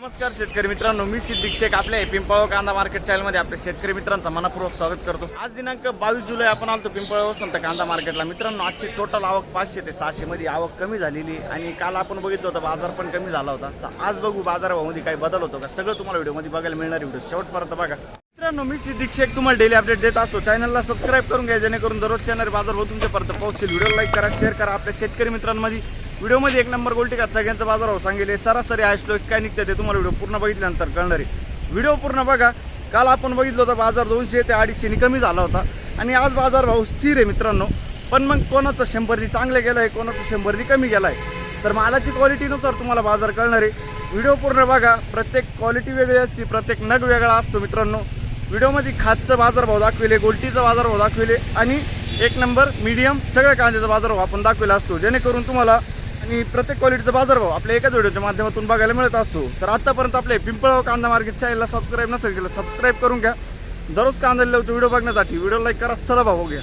नमस्कार शेतकरी मित्रांनो, मी सिद्दीक शेख आपल्या पिंपळगाव कांदा मार्केट चॅनलमध्ये आपल्या शेतकरी मित्रांचं मनपूर्वक स्वागत करतो। आज दिनांक 22 जुलै आपण आलतो पिंपळगाव संत कांदा मार्केटला। मित्रांनो, आजची टोटल आवक 500 ते 600 मध्ये आवक कमी झालेली आणि काल आपण बघितलं होतं बाजार पण कमी झाला होता। तर आज बघू बाजारामध्ये काही बदल होतो का, सगळं तुम्हाला व्हिडिओमध्ये बघायला मिळणार। व्हिडिओ शेवटपर्यंत बघा। मित्रांनो, मी सिद्दीक शेख तुम्हाला डेली अपडेट देत असतो। चॅनलला सबस्क्राईब करून घ्या जेणेकरून दररोज चॅनल बाजार भाव तुमच्यापर्यंत पोहोचतील। व्हिडिओ लाईक करा, शेअर करा। आपल्या शेतकरी मित्रांमध्ये व्हिडिओमध्ये 1 नंबर गोल्टी का सगळ्यांचा बाजारभाव सांगेल। सरासरी आज काय निघते ते तुम्हाला व्हिडिओ पूर्ण बघितल्यानंतर कळणार आहे। व्हिडिओ पूर्ण बघा। काल आपण बघितलं होतं बाजार 200 ते 250 कमी झाला होता आणि आज बाजारभाव स्थिर आहे मित्रांनो। पण मग कोणाचं 100 चांगलं गेलं आहे, कोणाचं 100 कमी गेलं आहे, तर मालाची क्वालिटीनुसार तुम्हाला बाजार कळणार आहे। व्हिडिओ पूर्ण बघा। प्रत्येक क्वालिटी वेगळी असते, प्रत्येक नग वेगळा असतो मित्रांनो। व्हिडिओमध्ये खातचं बाजारभाव दाखविले, गोल्टीचा बाजारभाव दाखविले आणि 1 नंबर मीडियम सगळ्या कांद्याचा बाजारभाव आपण दाखविला असतो, जेणेकरून तुम्हाला आणि प्रत्येक क्वालिटीचा बाजारभाव आपल्या एकाच व्हिडिओच्या माध्यमातून बघायला मिळत असतो। तर आतापर्यंत आपल्या पिंपळगाव कांदा मार्केट चॅनलला सबस्क्राईब नसेल केलं, सबस्क्राईब करून घ्या दररोज कांदा लिलावचे व्हिडिओ बघण्यासाठी। व्हिडिओ लाईक करा। चला भाऊ घ्या।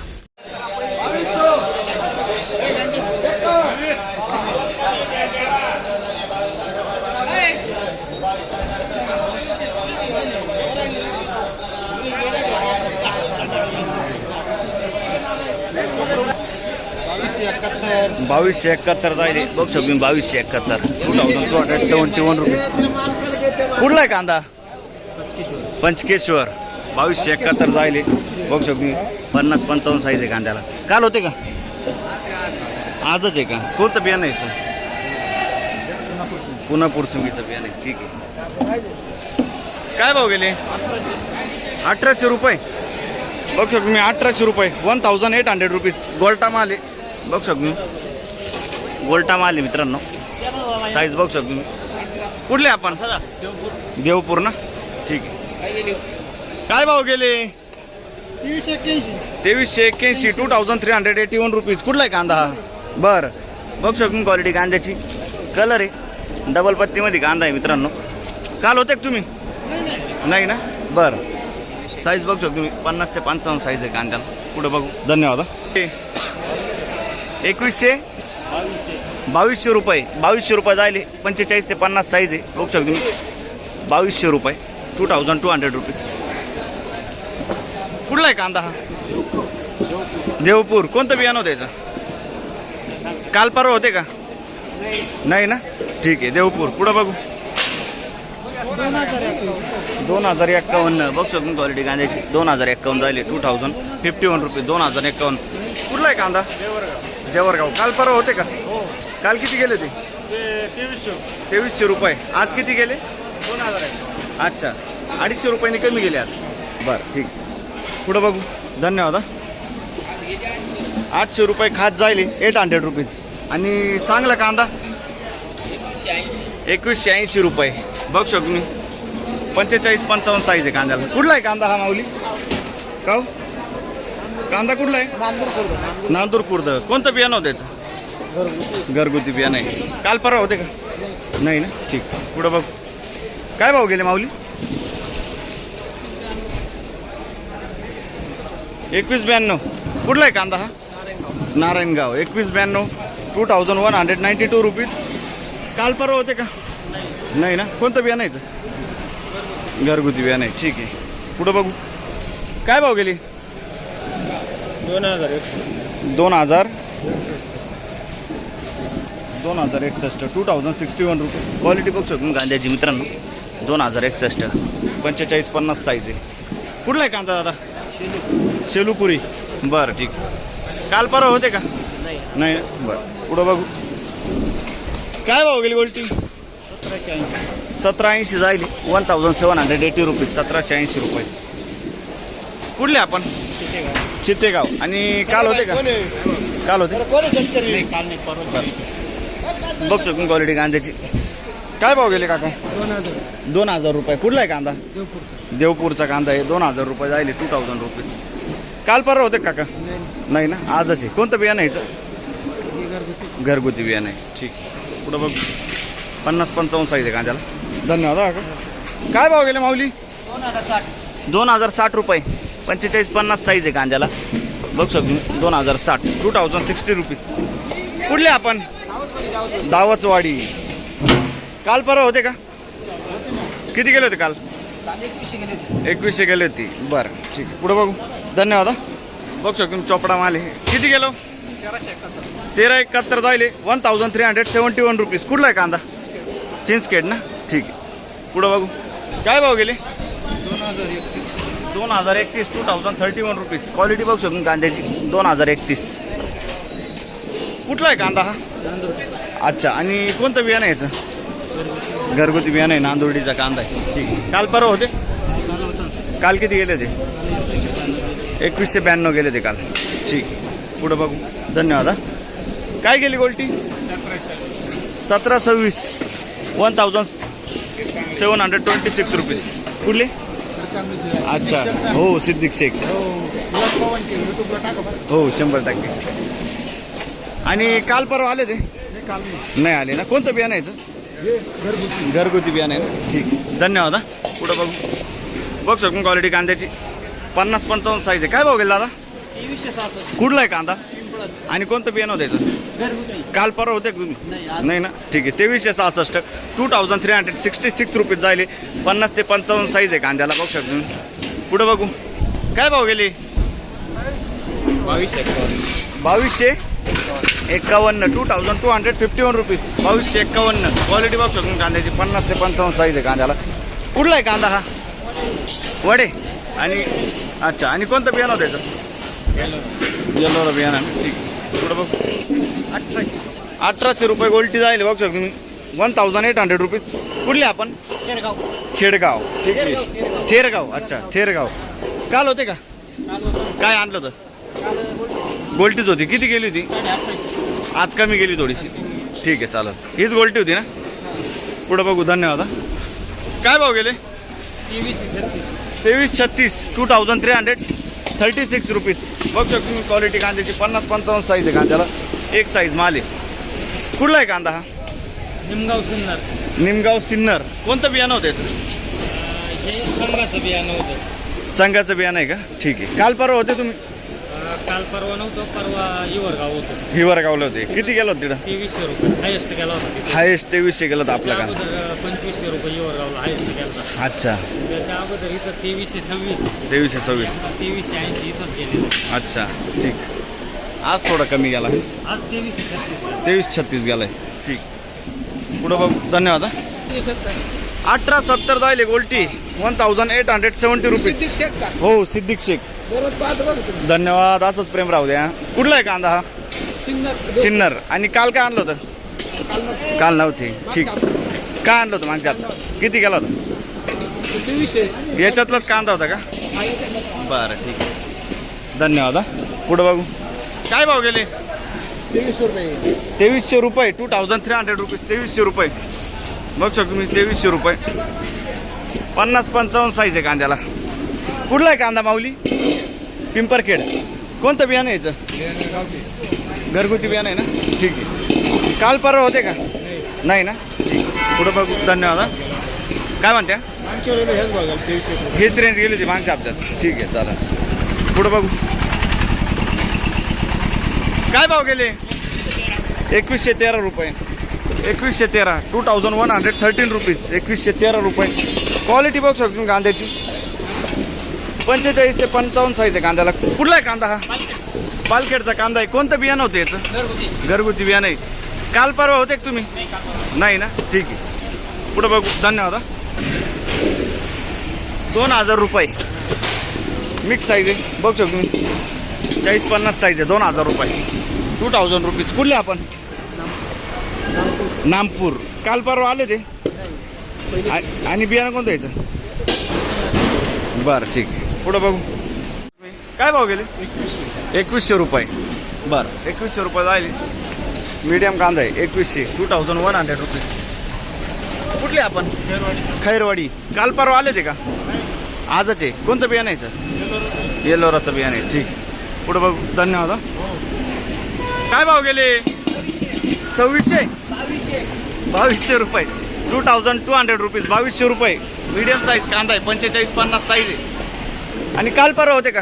2271 जाईल बघ शकतो। 2271 2271 रुपये। कुठला आहे कांदा? पंचकेश्वर। 2271 जाईल बघ शकतो। 50-55 साईज आहे कांद्याला। काल होते का? आजच आहे का? कोणतं बियाणं यायचं? पुन्हा पुरसुंगीचं बियाणं आहे। ठीक आहे। काय भाव गेले? 1800 रुपये बघ शकतो मी। 1800 रुपये 1800 रुपीज। गोल्टा माल आहे बघ शकतो। गोल्टा माल आहे मित्रांनो। साईज बघ शकतो मी। कुठले आपण? देवपूर ना। ठीक आहे। काय भाव गेले? 2381 2381 रुपीज। कुठला आहे कांदा हा? बरं बघ शकतो क्वालिटी कांद्याची। कलर आहे डबल पत्तीमध्ये कांदा आहे मित्रांनो। काल होते का तुम्ही? नाही ना। बरं साईज बघ शकतो तुम्ही। 50 ते 55 साईज आहे कांद्याला। पुढे बघू। धन्यवाद। 2200 रुपये 2200 रुपये जायले। 45 ते 50 साईज आहे बघू शकतो तुम्ही। 2200 रुपये 2200 रुपीज। कुठला आहे कांदा हा? देवपूर। कोणतं बियाणं होतं याचं? काल परवा होते का? नाही ना। ठीक आहे। देवपूर। पुढं बघू। 2051 बघ शकतो क्वालिटी कांद्याची। 2051 जायले। 2051 रुपये 2051। कुठला आहे कांदा? देवरगाव। काल परवा होते का? काल किती गेले ते? 2300 रुपये। आज किती गेले? 2000। अच्छा 250 रुपयांनी कमी गेले आज। बरं ठीक। पुढं बघू। धन्यवाद। 800 रुपये खात जायले। 800 रुपीज। आणि चांगला कांदा 2180 रुपये बघ शकतो मी। 45-55 साईज आहे कांद्याला। कुठला आहे कांदा हा माऊली? का कांदा कुठला आहे? नांदूर खुर्द। कोणतं बियाणं होतं याचं? घरगुती बियाणं आहे। काल परवा होते का? नाही ना। ठीक। पुढं बघ। काय भाव गेले माऊली? 2192। कुठला आहे कांदा हा? नारायणगाव। 2192 2192 रुपीज। काल परवा होते का? नाही ना। कोणतं बियाणं यायचं? घरगुती बियाणं आहे। ठीक आहे। पुढं बघू। काय भाव गेली? 2061 2061 रुपीज। क्वालिटी बघू शकतो कांद्याची मित्रांनो। 2061 45-50 साईज आहे। कुठला आहे कांदा दादा? शेलूपुरी। बरं ठीक। काल परवा होते का? नाही। बरं पुढं बघू। काय भाव गेली गोल्टी? 1780 जाईल। 1780 रुपीज। 1780 रुपये। कुठले आपण? चित्तेगाव। आणि काल होते का? काल होते बघ शकतो क्वालिटी कांद्याची। काय भाव गेले काका? 2000 रुपये। कुठला आहे कांदा? देवपूरचा कांदा आहे। 2000 रुपये जायले। 2000 रुपीज। काल परवा होते काका? नाही ना। आजच आहे। कोणतं बियाणं यायचं? घरगुती बियाणं आहे। ठीक। पुढं बघ। 50-55 साईज आहे कांद्याला। धन्यवाद काका। काय भाव गेले माऊली? 2060 रुपये 45-50 साईज आहे कांद्याला बघ शकतो। 2060 2060 रुपीज। कुठले आपण? दावचवाडी। काल परवा होते का? किती गेले होते काल? 2100 गेले होते. बरं ठीक आहे, पुढे बघू. धन्यवाद. बघू शकतो चोपडा माल आहे. किती गेलो? 1371 जायले. 1371 रुपीज. कुठला आहे कांदा? चिंचखेड ना. ठीक आहे, पुढे बघू. काय भाव गेले? 2031 2031 रुपीज. क्वालिटी बघू शकतो कांद्याची. 2031. कुठला आहे कांदा हा? अच्छा, आणि कोणतं बियाणं आहे याचं? घरगुती बियाणं आहे, नांदुर्डीचा कांदा आहे. ठीक आहे. काल परवा होते? काल किती गेले होते? 2192 गेले ते काल. ठीक, पुढे बघू. धन्यवाद. काय गेली गोल्टी? 1726. 1726 रुपीज. कुठले? अच्छा, हो सिद्दीक शेख. हो 100%. आणि काल परवा आले ते? नाही आले ना. कोणतं बियाणं यायचं? घरगुती बियाणं आहे ना. ठीक, धन्यवाद. पुढं बघू. बघ शकून क्वालिटी कांद्याची 50-55 साईज आहे. काय भाव गेला दादा? 2366. कुठला आहे कांदा? आणि कोणतं बियाणं होतं याचं? काल परवा होते तुम्ही? नाही ना. ठीक आहे, 2366. 2366 रुपीज जायले. 50 ते 55 साईज आहे कांद्याला. बघू शकतो. पुढे बघू. काय भाव गेले? 2251. 2251 रुपीज. 2251. क्वालिटी बघू शकतो कांद्याची. 50 ते 55 साईज आहे कांद्याला. कुठला आहे कांदा हा? वडे. आणि अच्छा, आणि कोणतं बियाणं होतं याचं? येल्लोला बियाणं. ठीक, पुढे बघू. 1800 रुपये गोल्टी जायले. बघू शकतो तुम्ही. 1800 रुपीज. कुठले आपण? खेडगाव. ठीक आहे, थेरगाव. अच्छा, थेरगाव. काल होते का? काय आणलं होतं? गोल्टीच होती. किती गेली होती? आज कमी गेली थोडीशी. ठीक आहे, चालेल. हीच गोल्टी होती ना. पुढे बघू. धन्यवाद. काय भाव गेले? 2336. 2336 रुपीज. बघू शकतो तुम्ही क्वालिटी कांद्याची. 50-55 साईज आहे कांद्याला. एक साईज माल आहे. कुठला आहे कांदा हा? निमगाव सिन्नर. निमगाव सिन्नर. कोणतं बियाणं होतं याचं? हे संघाचं बियाणं होतं. संघाचं बियाणं आहे का? ठीक आहे. काल परवा होते तुम्ही? काल परवा नव्हतं, परवा हिवरगाव होतं. हिवरगावला होते. किती गेलं होतं तिथं? 2300 रुपये हायेस्ट गेला होता तिथे. हायेस्ट 2300 गेलं होतं आपल्या का? 2500 रुपये हिवरगावला हायेस्ट गेला होता. अच्छा, त्याच्या अगोदर इथं 2326. 2326. 2380 इथंच गेले. अच्छा, ठीक. आज थोडा कमी गेला. आज 2336. 2336 गेलाय. ठीक, पुढं बघ. धन्यवाद. 1870 जायले गोल्टी. 1870 रुपीज. हो सिद्दीक शेख. धन्यवाद. असंच प्रेम राहू द्या. कुठला आहे कांदा हा? सिन्नर. आणि काल काय आणलं होतं? काल नव्हते. ठीक, काय आणलं होतं मागच्या? किती गेला होता? याच्यातलाच कांदा होता का? बरं, ठीक आहे. धन्यवाद. पुढं बघू. काय भाव गेले? 2300 रुपये. 2300 रुपीज. 2300 रुपये. बघ शकतो मी. 2300 रुपये. 50-55 साईज आहे कांद्याला. कुठला आहे कांदा माऊली? पिंपरखेड. कोणतं बियाणं यायचं? घरगुती बियाणं आहे ना. ठीक आहे. काल परवा होते का? नाही ना. ठीक, पुढं बघू. धन्यवाद. काय म्हणत्या? हेच रेंज गेली होती मागच्या हप्त्यात. ठीक आहे, चालेल. पुढं बघू. काय भाव गेले? 2113 रुपये. 2113. 2113 रुपीज. 2113 रुपये. क्वालिटी बघू शकतो कांद्याची. 45 ते 55 साईज आहे कांद्याला. कुठला आहे कांदा हा? पालखेडचा कांदा आहे. कोणतं बियाणं होतं याचं? घरगुती बियाणं आहे. काल परवा होते का तुम्ही? नाही ना. ठीक आहे, पुढं बघू. धन्यवाद. 2000 रुपये. मिक्स साईज आहे. बघू शकतो तुम्ही. 40-50 साईज आहे. 2000 रुपये. 2000 रुपीज. कुठले आपण? नामपूर. काल परवा आले ते. आणि बियाणं कोणतं यायचं? बरं, ठीक आहे. पुढं बघू. काय भाव गेले? 2100 रुपये. बरं, 2100 रुपये जायले. मीडियम कांदा आहे. 2100. 2100 रुपीज. कुठले आपण? खैरवाडी. काल परवा आले ते का? आजच आहे. कोणतं बियाणं यायचं? येल्लोराचं बियाणं आहे. ठीक, पुढं बघू. धन्यवाद. काय भाव गेले? 2200 रुपये. 2200 रुपीज. 2200 रुपये. मीडियम साईज कांदा आहे. 45-50 साईज आहे. आणि काल परवा होते का?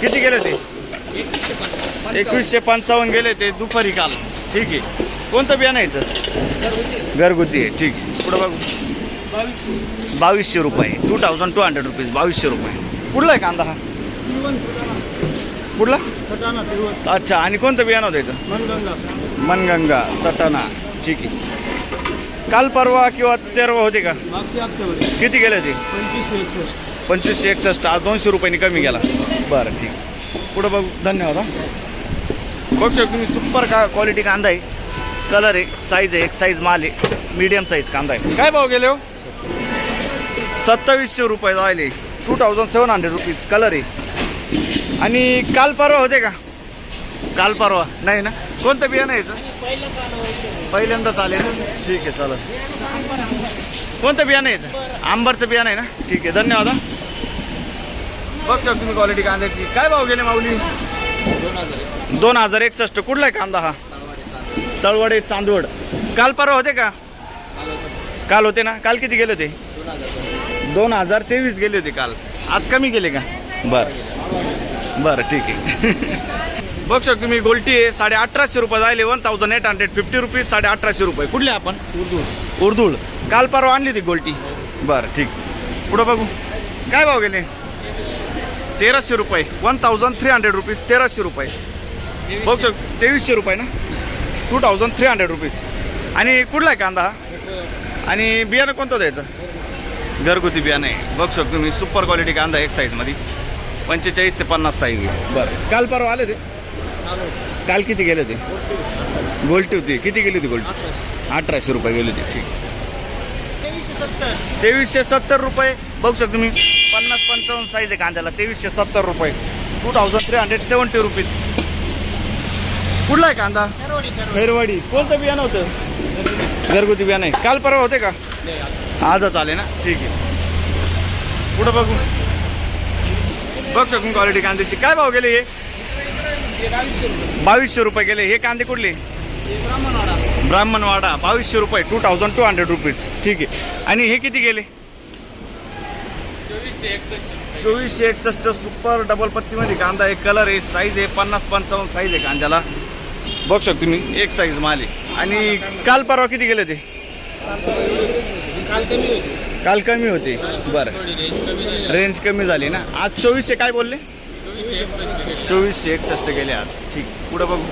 किती गेले ते? 2155 गेले ते दुपारी काल. ठीक आहे. कोणतं बियाणं यायचं? घरगुती आहे. ठीक आहे. पुढं बघू 2200 रुपये 2200 रुपीज 2200 रुपये. कुठला आहे कांदा हा? कुठला? अच्छा. आणि कोणतं बियाणं होतं याचं? मनगंगा सटाणा. ठीक आहे. काल परवा किंवा तेरवा होते का? किती गेले ते? 2561. आज 200 रुपयांनी कमी गेला. बरं ठीक. पुढं बघू. धन्यवाद. बघू शकतो तुम्ही सुपर क्वालिटी कांदा आहे. कलर आहे, साईज आहे, एक साईज माल आहे, मीडियम साईज कांदा आहे. काय भाव गेले हो? 2700 रुपये जायले. 2700 रुपीज. कलर आहे. आणि काल परवा होते का? काल परवा नाही ना. कोणतं बियाणं यायचं? पहिल्यांदा चालेल ना. ठीक आहे चालेल. कोणतं बियाणं यायचं? आंबरचं बियाणं आहे ना. ठीक आहे धन्यवाद. बघ शकतो तुम्ही क्वालिटी कांद्याची. काय भाव गेले माऊली? 2061. कुठला आहे कांदा हा? तळवडे चांदवड. काल परवा होते का? काल होते ना. काल किती गेले होते? 2023 गेले होते काल. आज कमी गेले का? बरं बरं ठीक आहे. बघ शकतो तुम्ही गोल्टी आहे. 1850 रुपये जायले. 1850 रुपीज. 1850 रुपये. कुठले आपण? उर्दूळ. काल परवा आणली ती गोल्टी. बरं ठीक. पुढं बघू. काय भाव गेले? 1300 रुपये. 1300 रुपीज. 1300 रुपये. बघू शकतो 2300 रुपये ना. 2300 रुपीज. आणि कुठला आहे कांदा हा? आणि बियाणं कोणतं द्यायचं? घरगुती बियाणं आहे. बघू शकतो तुम्ही सुपर क्वालिटी कांदा एक साईजमध्ये. 45 ते 50 साईज आहे. बरं. काल परवा आले ते? काल किती गेले होते? गोल्टी होती. किती गेली होती गोल्टी? 1800 रुपये गेली होती. ठीक. 2370 रुपये. बघू शकतो तुम्ही 50-55 साईज आहे कांद्याला. 2370 रुपये. 2370 रुपीज. कुठला आहे कांदा? खैरवाडी. कोणतं बियाणं होतं? घरगुती बियाणं आहे. काल परवा होते का? आजच आले ना. ठीक आहे. पुढं बघू. बघ शकून क्वालिटी कांद्याची. काय भाव गेले हे? 2200 रुपये गेले. हे कांदे कुठले? ब्राह्मणवाडा. 2200 रुपये. 2200 रुपीज. ठीक आहे. आणि हे किती गेले? 2461. सुपर डबल पत्तीमध्ये कांदा आहे. कलर आहे, साईज आहे, 50-55 साईज आहे कांद्याला. बघू शकतो तुम्ही एक साईज माल आहे. आणि काल परवा किती गेले ते? काल कमी होते. बरं रेंज कमी झाली ना. आज 2400 काय बोलले? 2461 गेले आज. ठीक. पुढं बघू.